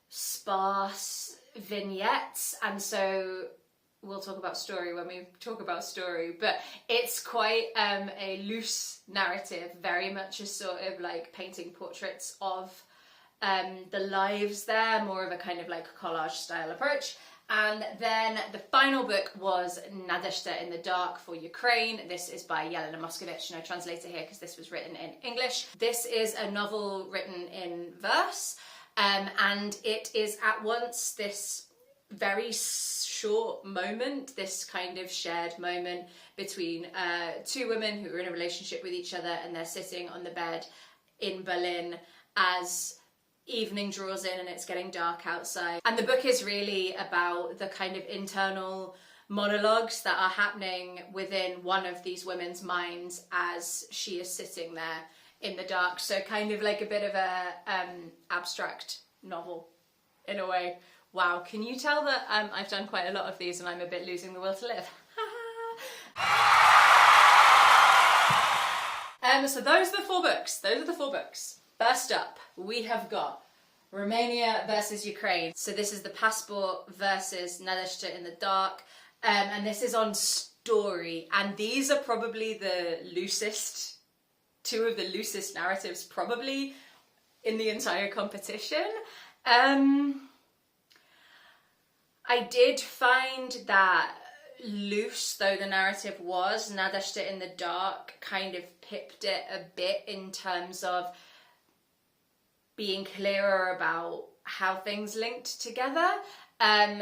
sparse vignettes, and so we'll talk about story when we talk about story, but it's quite a loose narrative, very much a sort of like painting portraits of the lives there, more of a kind of like collage style approach. And then the final book was Nadezhda in the Dark for Ukraine. This is by Jelena Moskovich, no translator here because this was written in English. This is a novel written in verse, and it is at once this very short moment, this kind of shared moment between two women who are in a relationship with each other, and they're sitting on the bed in Berlin as evening draws in and it's getting dark outside. And the book is really about the kind of internal monologues that are happening within one of these women's minds as she is sitting there in the dark. So kind of like a bit of a abstract novel in a way. Wow, can you tell that I've done quite a lot of these and I'm a bit losing the will to live? So those are the four books. First up, we have got Romania versus Ukraine. So this is The Passport versus Nadezhda in the Dark. And this is on story. And these are probably the loosest, two of the loosest narratives probably in the entire competition. I did find that, loose though the narrative was, Nadezhda in the Dark kind of pipped it a bit in terms of being clearer about how things linked together.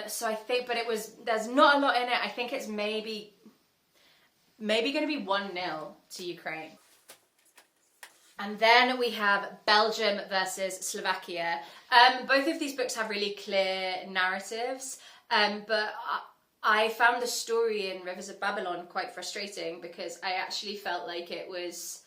So I think, but there's not a lot in it. I think it's maybe going to be 1-0 to Ukraine. And then we have Belgium versus Slovakia. Both of these books have really clear narratives, but I found the story in Rivers of Babylon quite frustrating because I actually felt like it was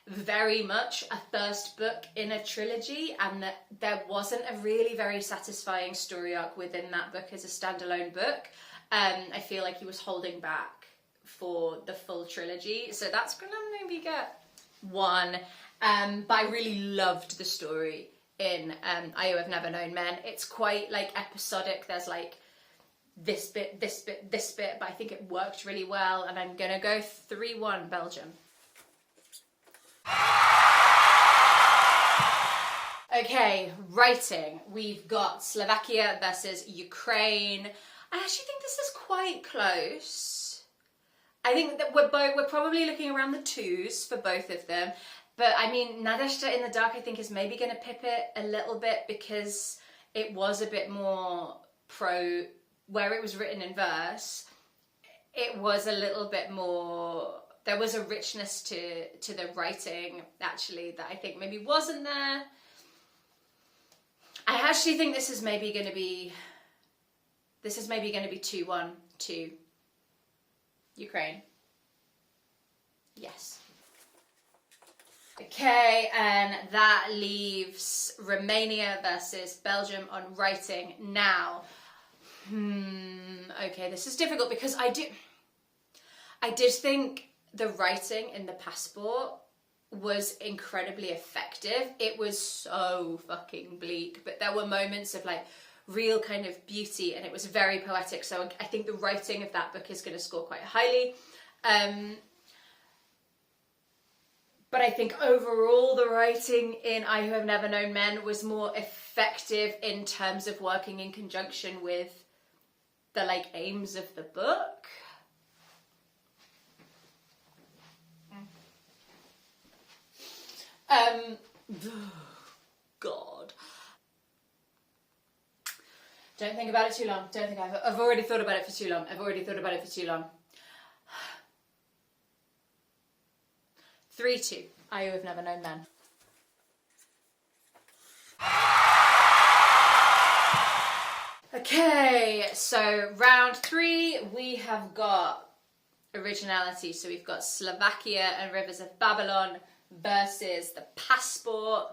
very much a first book in a trilogy, and that there wasn't a really very satisfying story arc within that book as a standalone book. I feel like he was holding back for the full trilogy, so that's gonna maybe get 1. But I really loved the story in I Who Have Never Known Men. It's quite like episodic. There's like this bit, this bit, this bit, but I think it worked really well, and I'm gonna go 3-1 Belgium. Okay, writing. We've got Slovakia versus Ukraine. I actually think this is quite close. I think that we're probably looking around the 2s for both of them. But I mean, Nadezhda in the Dark I think is maybe going to pip it a little bit because it was a bit more where it was written in verse. it was a little bit more, there was a richness to the writing, actually, that I think maybe wasn't there. I actually think this is maybe going to be 2-1 to Ukraine. Yes. Okay, and that leaves Romania versus Belgium on writing now. Okay, this is difficult because I did think the writing in the passport was incredibly effective. It was so fucking bleak, but there were moments of like real kind of beauty, and it was very poetic. So I think the writing of that book is going to score quite highly. But I think overall the writing in I Who Have Never Known Men was more effective in terms of working in conjunction with the like aims of the book. God. Don't think about it too long. Don't think I've already thought about it for too long. 3-2. I Who Have Never Known Men. Okay, so round 3, we have got originality. So we've got Slovakia and Rivers of Babylon versus the passport.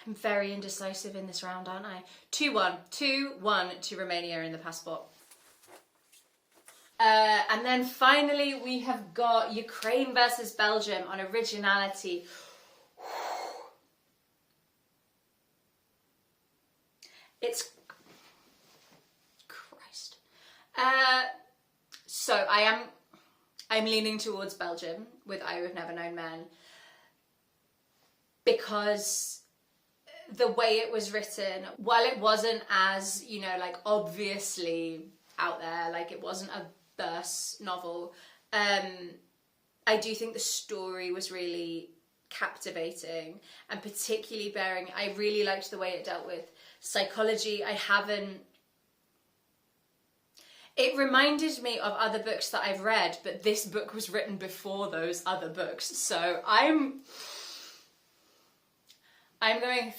I'm very indecisive in this round, aren't I? 2-1 to Romania in the passport. And then finally we have got Ukraine versus Belgium on originality. It's Christ. So I'm leaning towards Belgium with I Who Have Never Known Men, because the way it was written, while it wasn't as, you know, like obviously out there, like it wasn't a verse novel, I do think the story was really captivating, and particularly I really liked the way it dealt with psychology. It reminded me of other books that I've read, but this book was written before those other books, so I'm going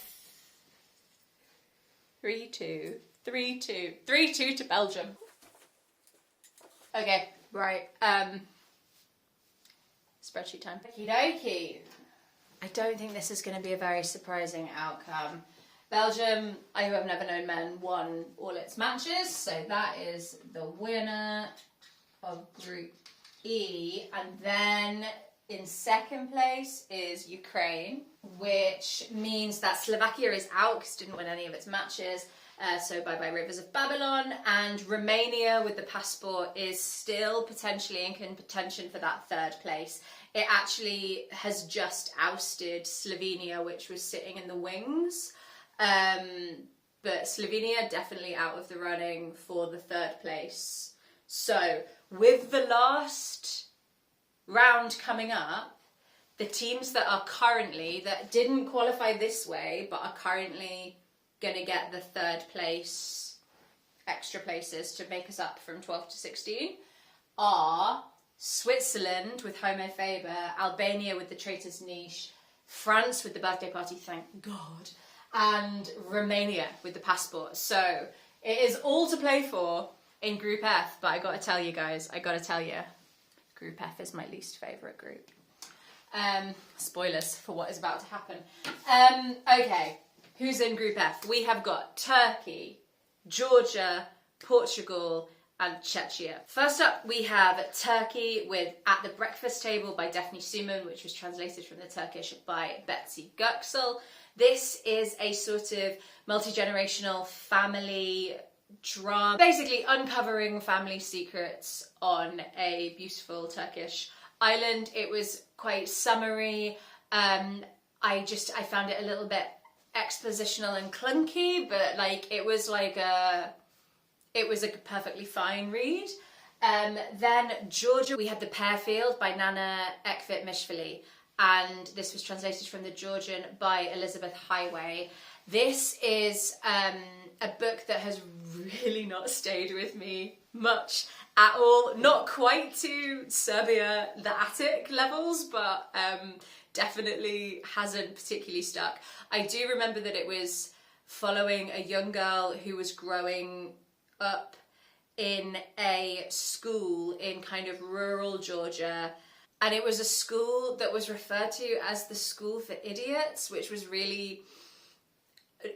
3-2 to Belgium. Okay, right. Spreadsheet time. Okie dokie. I don't think this is going to be a very surprising outcome. Belgium, I Who Have Never Known Men, won all its matches, so that is the winner of Group E. And then in second place is Ukraine, which means that Slovakia is out because it didn't win any of its matches. So bye-bye Rivers of Babylon. And Romania with the passport is still potentially in contention for that third place. It actually has just ousted Slovenia, which was sitting in the wings. But Slovenia definitely out of the running for the third place. So with the last round coming up, the teams that didn't qualify this way but are currently going to get the third place extra places to make us up from 12 to 16 are Switzerland with Homo Faber, Albania with the Traitor's Niche, France with the Birthday Party, thank God, and Romania with the passport. So it is all to play for in Group F, but I gotta tell you guys, Group F is my least favourite group. Spoilers for what is about to happen. Okay, who's in Group F? We have got Turkey, Georgia, Portugal, and Czechia. First up, we have Turkey with At the Breakfast Table by Daphne Suman, which was translated from the Turkish by Betsy Göksel. This is a sort of multi-generational family drama, basically uncovering family secrets on a beautiful Turkish island. It was quite summery. I found it a little bit expositional and clunky, but like it was a perfectly fine read. Then Georgia, we had The Pearfield by Nana Ekvit Mishvili, and this was translated from the Georgian by Elizabeth Highway. This is a book that has really not stayed with me much at all. Not quite to Serbia, the Attic levels, but definitely hasn't particularly stuck. I do remember that it was following a young girl who was growing up in a school in kind of rural Georgia, and it was a school that was referred to as the school for idiots, which was really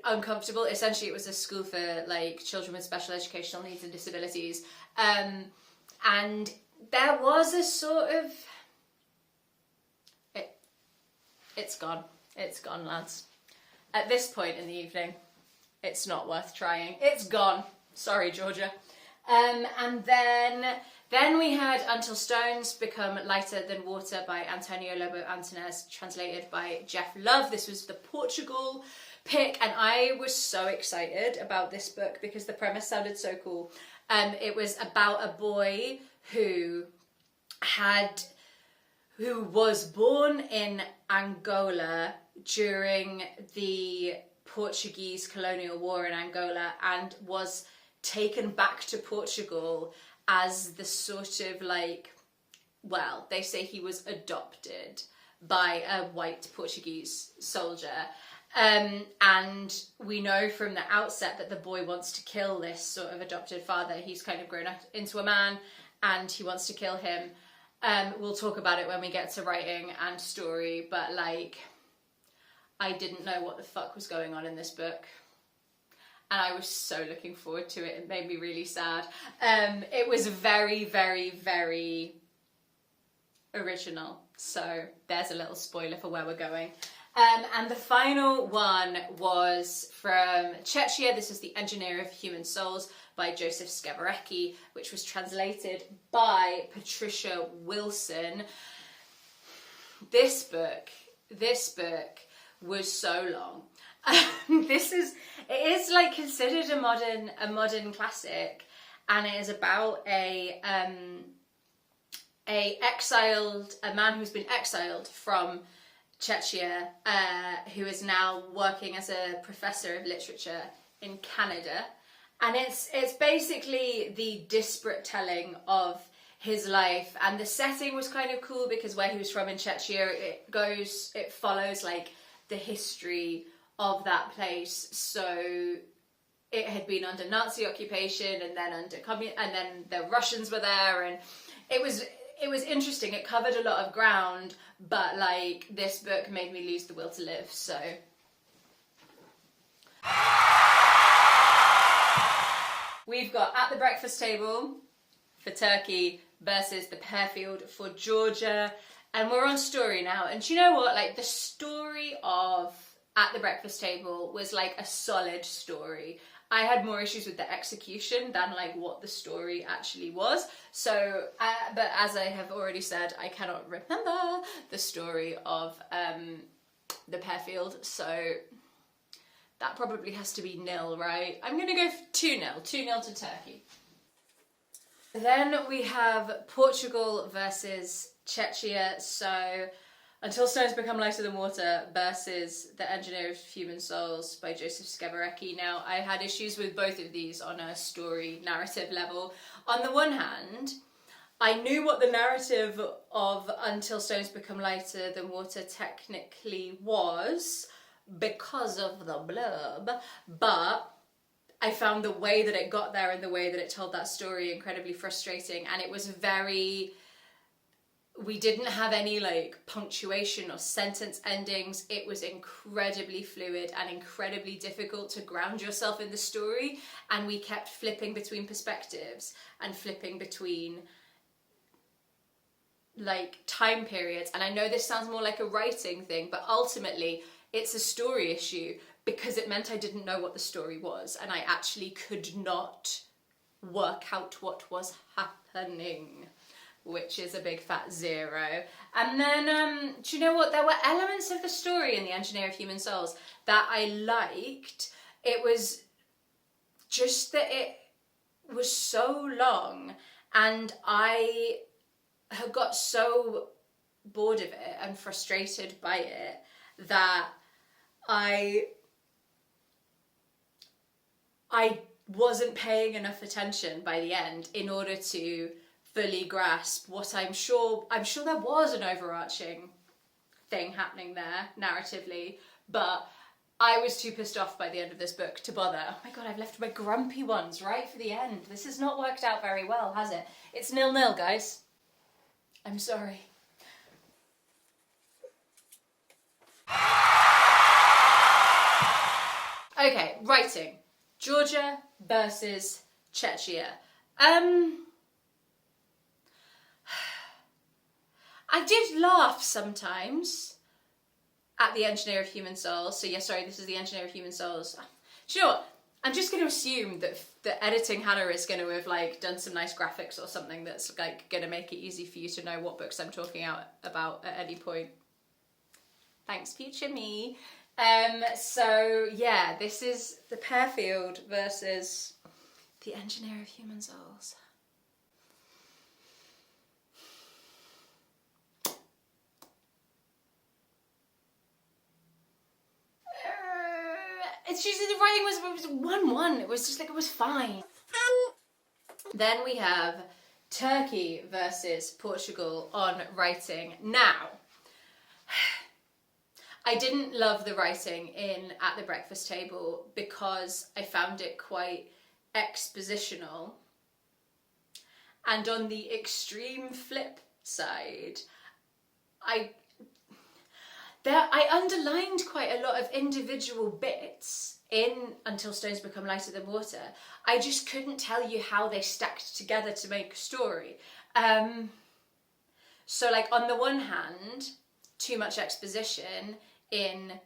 uncomfortable. Essentially, it was a school for like children with special educational needs and disabilities, and there was a sort of it's gone, lads. At this point in the evening, it's not worth trying. It's gone. Sorry, Georgia. And then we had Until Stones Become Lighter Than Water by Antonio Lobo Antunes, translated by Jeff Love. This was the Portugal pick, and I was so excited about this book because the premise sounded so cool. It was about a boy who was born in Angola during the Portuguese colonial war in Angola and was taken back to Portugal as the sort of like, well, they say he was adopted by a white Portuguese soldier. And we know from the outset that the boy wants to kill this sort of adopted father. He's kind of grown up into a man and he wants to kill him. We'll talk about it when we get to writing and story, but like, I didn't know what the fuck was going on in this book. And I was so looking forward to it. It made me really sad. It was very, very, very original. So there's a little spoiler for where we're going. And the final one was from Czechia. This is The Engineer of Human Souls by Josef Skvorecky, which was translated by Patricia Wilson. This book was so long. It is like considered a modern classic, and it is about a man who's been exiled from Czechia, who is now working as a professor of literature in Canada, and it's basically the disparate telling of his life. And the setting was kind of cool because where he was from in Czechia, it follows like the history of that place. So it had been under Nazi occupation and then under and then the Russians were there, and it was interesting. It covered a lot of ground, but like this book made me lose the will to live. So we've got At the Breakfast Table for Turkey versus The Pearfield for Georgia, and we're on story now. And do you know what, like the story of At the Breakfast Table was like a solid story. I had more issues with the execution than like what the story actually was. So, but as I have already said, I cannot remember the story of The Pearfield, so that probably has to be 0, right? I'm gonna go 2-0, 2-0 to Turkey. Then we have Portugal versus Czechia, so Until Stones Become Lighter Than Water versus The Engineer of Human Souls by Josef Skvorecky. Now, I had issues with both of these on a story narrative level. On the one hand, I knew what the narrative of Until Stones Become Lighter Than Water technically was because of the blurb, but I found the way that it got there and the way that it told that story incredibly frustrating, and it was we didn't have any like punctuation or sentence endings. It was incredibly fluid and incredibly difficult to ground yourself in the story, and we kept flipping between perspectives and flipping between like time periods. And I know this sounds more like a writing thing, but ultimately it's a story issue because it meant I didn't know what the story was and I actually could not work out what was happening, which is a big fat 0. And then, do you know what? There were elements of the story in The Engineer of Human Souls that I liked. It was just that it was so long And I had got so bored of it and frustrated by it that I wasn't paying enough attention by the end in order to fully grasp what I'm sure there was an overarching thing happening there narratively, but I was too pissed off by the end of this book to bother. Oh my god, I've left my grumpy ones right for the end. This has not worked out very well, has it? It's 0-0, guys. I'm sorry. Okay, writing. Georgia versus Czechia. I did laugh sometimes at the Engineer of Human Souls. So yeah, sorry, this is the Engineer of Human Souls. Do you know what? I'm just going to assume that the editing Hannah is going to have like done some nice graphics or something that's like going to make it easy for you to know what books I'm talking about at any point. Thanks, future me. So yeah, this is the Pearfield versus the Engineer of Human Souls. It's just the writing was 1-1. It was just like, it was fine. Then we have Turkey versus Portugal on writing. Now, I didn't love the writing in At the Breakfast Table because I found it quite expositional. And on the extreme flip side, I underlined quite a lot of individual bits in Until Stones Become Lighter Than Water. I just couldn't tell you how they stacked together to make a story. So like on the one hand, too much exposition in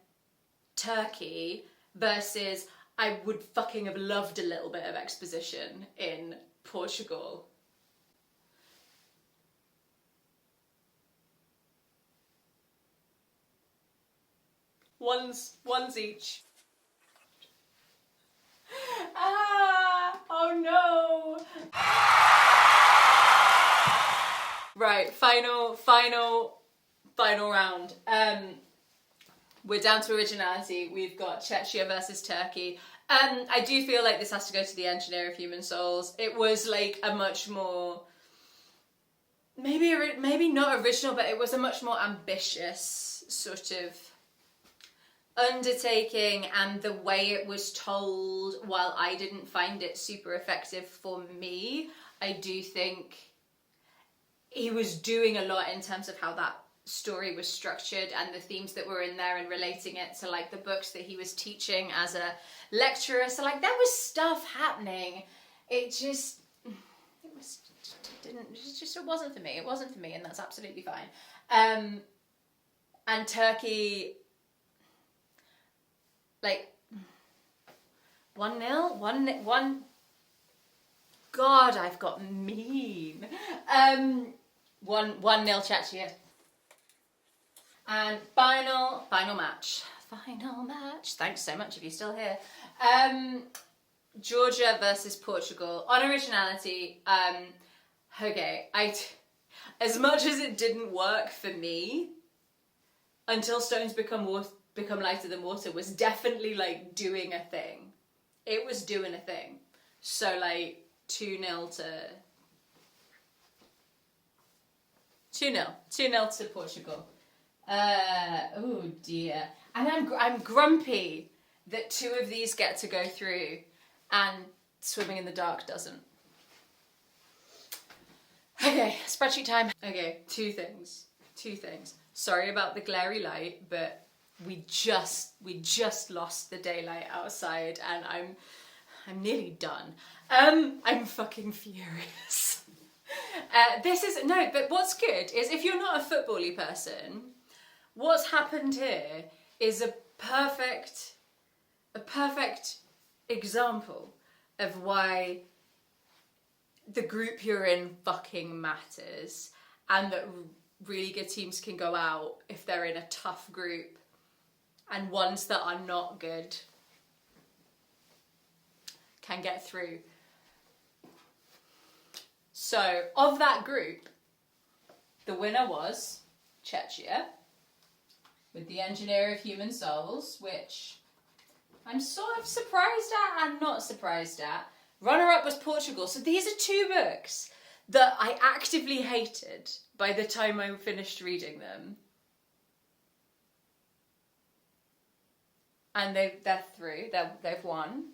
Turkey versus I would fucking have loved a little bit of exposition in Portugal. Ones each. Oh no. Right, final round. We're down to originality. We've got Czechia versus Turkey. I do feel like this has to go to the Engineer of Human Souls. It was like a much more, maybe not original, but it was a much more ambitious sort of undertaking, and the way it was told, while I didn't find it super effective for me, I do think he was doing a lot in terms of how that story was structured and the themes that were in there and relating it to like the books that he was teaching as a lecturer. So like there was stuff happening. It wasn't for me. It wasn't for me, and that's absolutely fine. And Turkey, like 1-0, 1. God, I've got mean. 1-0 Czechia. And final match. Final match. Thanks so much if you're still here. Georgia versus Portugal. On originality, okay, as much as it didn't work for me, Until Stones Become Lighter Than Water was definitely like doing a thing. It was doing a thing. So like 2-0 to Portugal. Oh dear. And I'm grumpy that 2 of these get to go through and Swimming in the Dark doesn't. Okay, spreadsheet time. Okay, 2 things. Sorry about the glary light, but we just lost the daylight outside and I'm nearly done. I'm fucking furious. But what's good is if you're not a football-y person, what's happened here is a perfect example of why the group you're in fucking matters, and that really good teams can go out if they're in a tough group, and ones that are not good can get through. So, of that group, the winner was Czechia, with the Engineer of Human Souls, which I'm sort of surprised at and not surprised at. Runner-up was Portugal. So these are two books that I actively hated by the time I finished reading them. And they're through. They've won.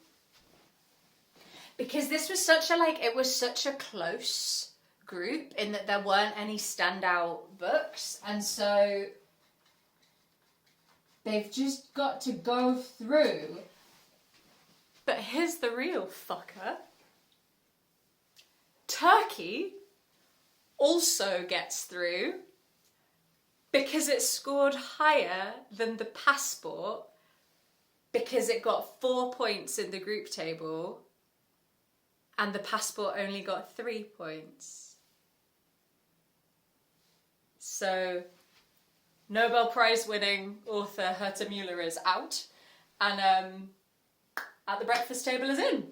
Because this was such a close group in that there weren't any standout books. And so they've just got to go through. But here's the real fucker. Turkey also gets through because it scored higher than the Passport, because it got 4 points in the group table and the Passport only got 3 points. So Nobel Prize winning author Herta Müller is out, and At the Breakfast Table is in.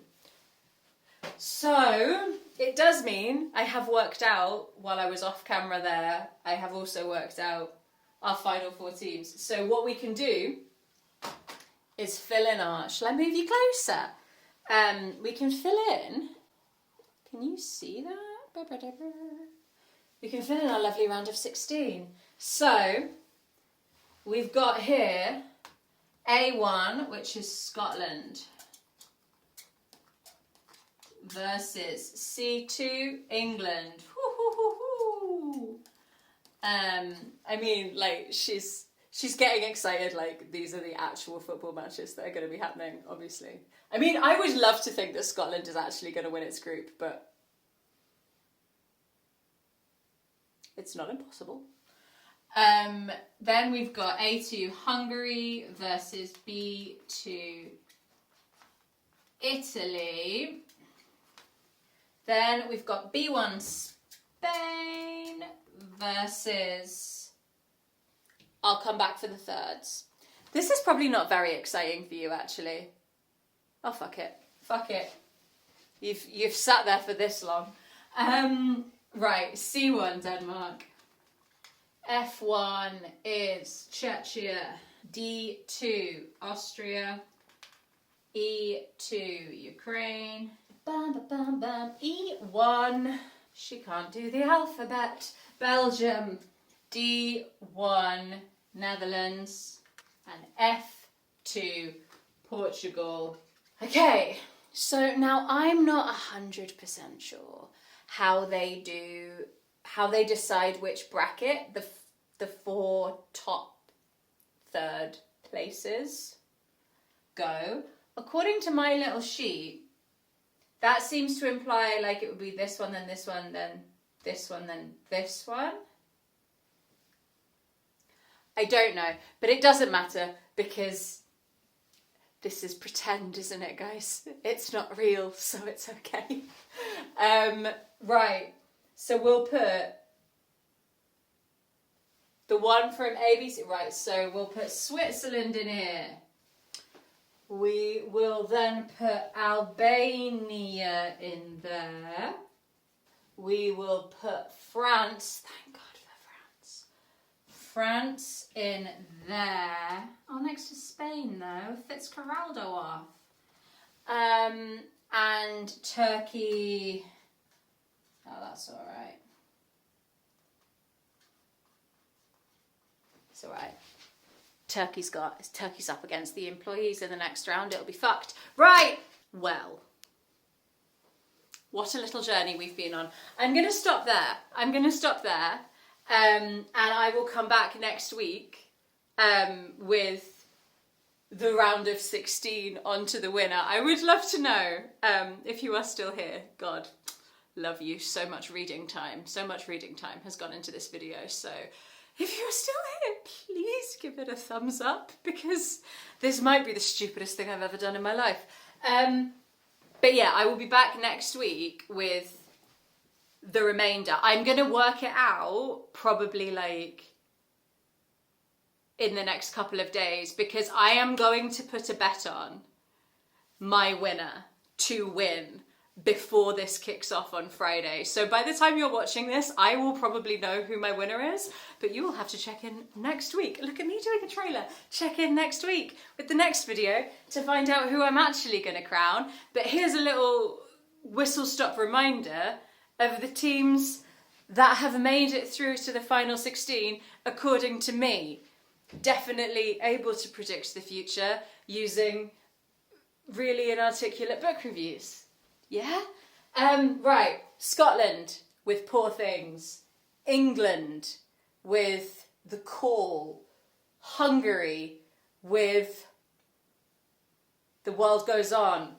So it does mean I have worked out, while I was off camera there, I have also worked out our final 4 teams. So what we can do is fill in our... Shall I move you closer? We can fill in... Can you see that? We can fill in our lovely round of 16. So we've got here A1, which is Scotland, versus C2, England. I mean, like, she's getting excited, like, these are the actual football matches that are going to be happening, obviously. I mean, I would love to think that Scotland is actually going to win its group, but it's not impossible. Then we've got A2, Hungary, versus B2, Italy. Then we've got B1, Spain, versus... I'll come back for the thirds. This is probably not very exciting for you, actually. Oh, fuck it. Fuck it. You've sat there for this long. Right, C1, Denmark. F1 is Czechia. D2, Austria. E2, Ukraine. Bam, bam, bam, bam. E1. She can't do the alphabet. Belgium. D1, Netherlands. And F2, Portugal. Okay, so now I'm not 100% sure how they decide which bracket the 4 top third places go. According to my little sheet, that seems to imply like it would be this one, then this one, then this one, then this one. I don't know, but it doesn't matter because this is pretend, isn't it, guys? It's not real, so it's okay. Right, so we'll put the one from ABC. Right, so we'll put Switzerland in here. We will then put Albania in there. We will put France. Thank God for France. France in there. Oh, next to Spain though. Fitzcarraldo off. And Turkey. Oh, that's all right. It's all right. Turkey's up against the employees in the next round. It'll be fucked. Right. Well, what a little journey we've been on. I'm going to stop there. And I will come back next week with the round of 16 onto the winner. I would love to know if you are still here. God, love you. So much reading time has gone into this video. So if you're still here, please give it a thumbs up, because this might be the stupidest thing I've ever done in my life. But yeah, I will be back next week with the remainder. I'm going to work it out probably like in the next couple of days, because I am going to put a bet on my winner to win before this kicks off on Friday. So by the time you're watching this, I will probably know who my winner is, but you will have to check in next week. Look at me doing a trailer. Check in next week with the next video to find out who I'm actually going to crown. But here's a little whistle-stop reminder of the teams that have made it through to the final 16, according to me. Definitely able to predict the future using really inarticulate book reviews. Yeah? Right, Scotland with Poor Things, England with The Call, Hungary with The World Goes On.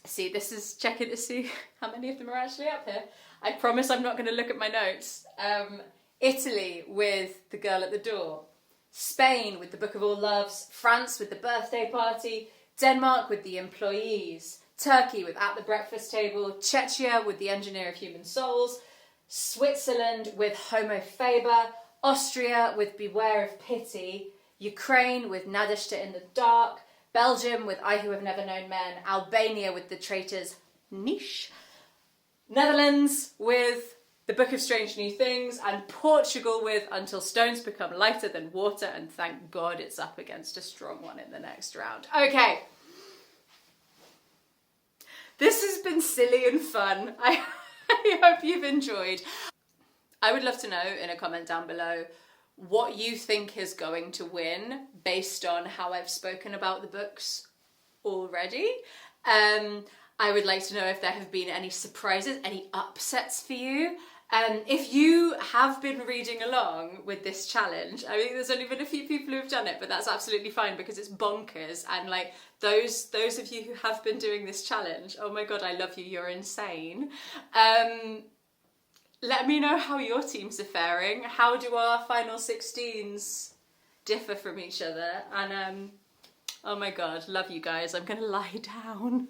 See, this is checking to see how many of them are actually up here. I promise I'm not going to look at my notes. Italy with The Girl at the Door, Spain with The Book of All Loves, France with The Birthday Party, Denmark with The Employees, Turkey with At the Breakfast Table, Czechia with The Engineer of Human Souls, Switzerland with Homo Faber, Austria with Beware of Pity, Ukraine with Nadeshda in the Dark, Belgium with I Who Have Never Known Men, Albania with The Traitor's Niche, Netherlands with The Book of Strange New Things, and Portugal with Until Stones Become Lighter Than Water, and thank God it's up against a strong one in the next round. Okay. This has been silly and fun. I hope you've enjoyed. I would love to know in a comment down below what you think is going to win based on how I've spoken about the books already. I would like to know if there have been any surprises, any upsets for you. If you have been reading along with this challenge, I think there's only been a few people who've done it, but that's absolutely fine because it's bonkers. And like those of you who have been doing this challenge, oh my God, I love you, you're insane. Let me know how your teams are faring. How do our final 16s differ from each other? And oh my God, love you guys. I'm gonna lie down.